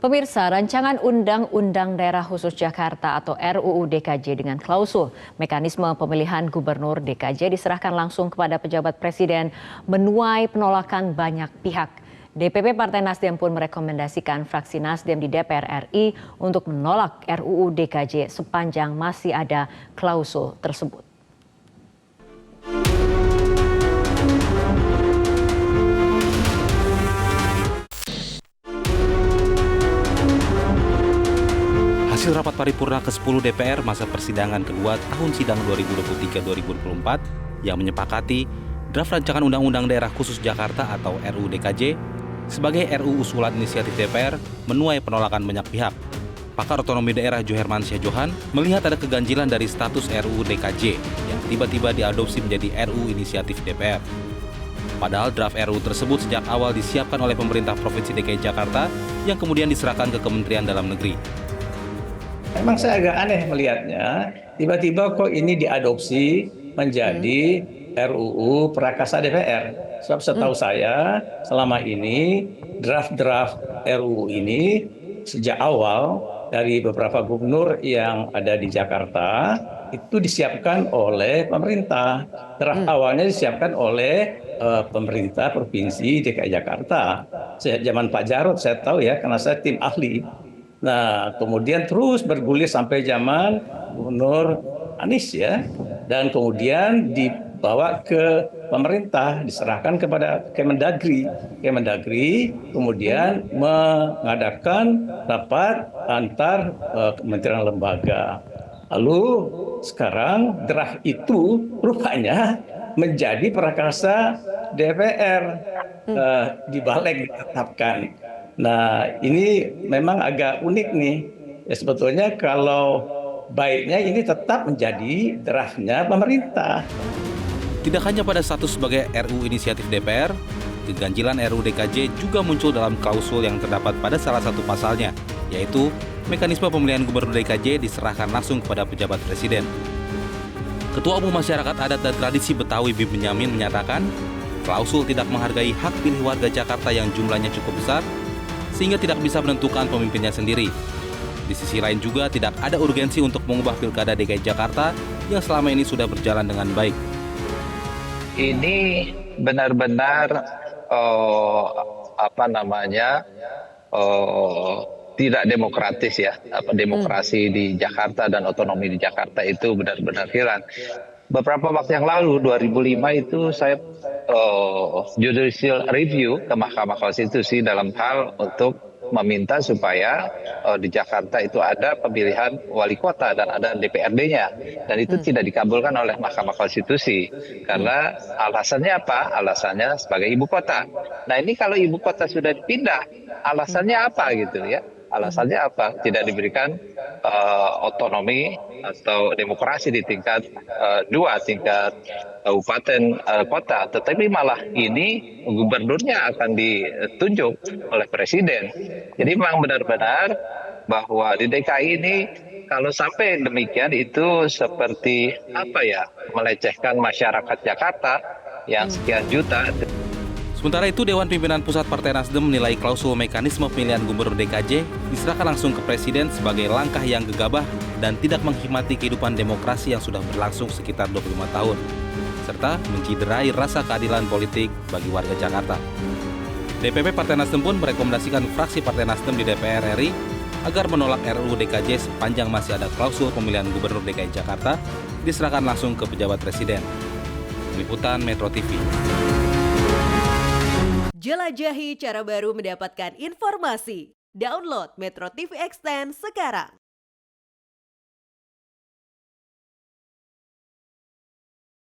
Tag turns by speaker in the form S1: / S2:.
S1: Pemirsa, rancangan Undang-Undang Daerah Khusus Jakarta atau RUU DKJ dengan klausul mekanisme pemilihan gubernur DKJ diserahkan langsung kepada pejabat presiden menuai penolakan banyak pihak. DPP Partai Nasdem pun merekomendasikan fraksi Nasdem di DPR RI untuk menolak RUU DKJ sepanjang masih ada klausul tersebut.
S2: Hasil rapat paripurna ke-10 DPR masa persidangan kedua tahun sidang 2023-2024 yang menyepakati draft rancangan Undang-Undang Daerah Khusus Jakarta atau RUU DKJ sebagai RUU usulan inisiatif DPR menuai penolakan banyak pihak. Pakar otonomi daerah Johermansyah Johan melihat ada keganjilan dari status RUU DKJ yang tiba-tiba diadopsi menjadi RUU inisiatif DPR. Padahal draft RUU tersebut sejak awal disiapkan oleh pemerintah Provinsi DKI Jakarta yang kemudian diserahkan ke Kementerian Dalam Negeri.
S3: Memang saya agak aneh melihatnya, tiba-tiba kok ini diadopsi menjadi RUU Prakasa DPR. Sebab setahu saya selama ini draft-draft RUU ini sejak awal dari beberapa gubernur yang ada di Jakarta itu disiapkan oleh pemerintah. Draft awalnya disiapkan oleh pemerintah Provinsi DKI Jakarta. Sejak zaman Pak Jarod saya tahu ya, karena saya tim ahli. Nah, kemudian terus bergulir sampai zaman Gubernur Anies ya. Dan kemudian dibawa ke pemerintah, diserahkan kepada Kemendagri. Kemendagri kemudian mengadakan rapat antar kementerian lembaga. Lalu sekarang draft itu rupanya menjadi prakasa DPR, dibalik ditetapkan. Nah, ini memang agak unik nih. Ya, sebetulnya kalau baiknya ini tetap menjadi draftnya pemerintah.
S2: Tidak hanya pada status sebagai RUU inisiatif DPR, keganjilan RUU DKJ juga muncul dalam klausul yang terdapat pada salah satu pasalnya, yaitu mekanisme pemilihan gubernur DKJ diserahkan langsung kepada pejabat presiden. Ketua Umum Masyarakat Adat dan Tradisi Betawi Bim Benyamin menyatakan, klausul tidak menghargai hak pilih warga Jakarta yang jumlahnya cukup besar, sehingga tidak bisa menentukan pemimpinnya sendiri. Di sisi lain juga tidak ada urgensi untuk mengubah Pilkada DKI Jakarta yang selama ini sudah berjalan dengan baik.
S4: Ini benar-benar tidak demokratis ya. Demokrasi di Jakarta dan otonomi di Jakarta itu benar-benar hilang. Beberapa waktu yang lalu, 2005 itu saya judicial review ke Mahkamah Konstitusi dalam hal untuk meminta supaya di Jakarta itu ada pemilihan wali kota dan ada DPRD-nya. Dan itu tidak dikabulkan oleh Mahkamah Konstitusi. Karena alasannya apa? Alasannya sebagai ibu kota. Nah, ini kalau ibu kota sudah dipindah, alasannya apa gitu ya? Alasannya apa? Tidak diberikan otonomi atau demokrasi di tingkat tingkat kabupaten kota, tetapi malah ini gubernurnya akan ditunjuk oleh presiden. Jadi memang benar-benar bahwa di DKI ini kalau sampai demikian itu seperti melecehkan masyarakat Jakarta yang sekian juta.
S2: Sementara itu, Dewan Pimpinan Pusat Partai Nasdem menilai klausul mekanisme pemilihan gubernur DKJ diserahkan langsung ke Presiden sebagai langkah yang gegabah dan tidak menghormati kehidupan demokrasi yang sudah berlangsung sekitar 25 tahun, serta menciderai rasa keadilan politik bagi warga Jakarta. DPP Partai Nasdem pun merekomendasikan fraksi Partai Nasdem di DPR RI agar menolak RUU DKJ sepanjang masih ada klausul pemilihan gubernur DKI Jakarta diserahkan langsung ke pejabat Presiden. Liputan Metro TV.
S5: Jelajahi cara baru mendapatkan informasi. Download Metro TV Extend sekarang.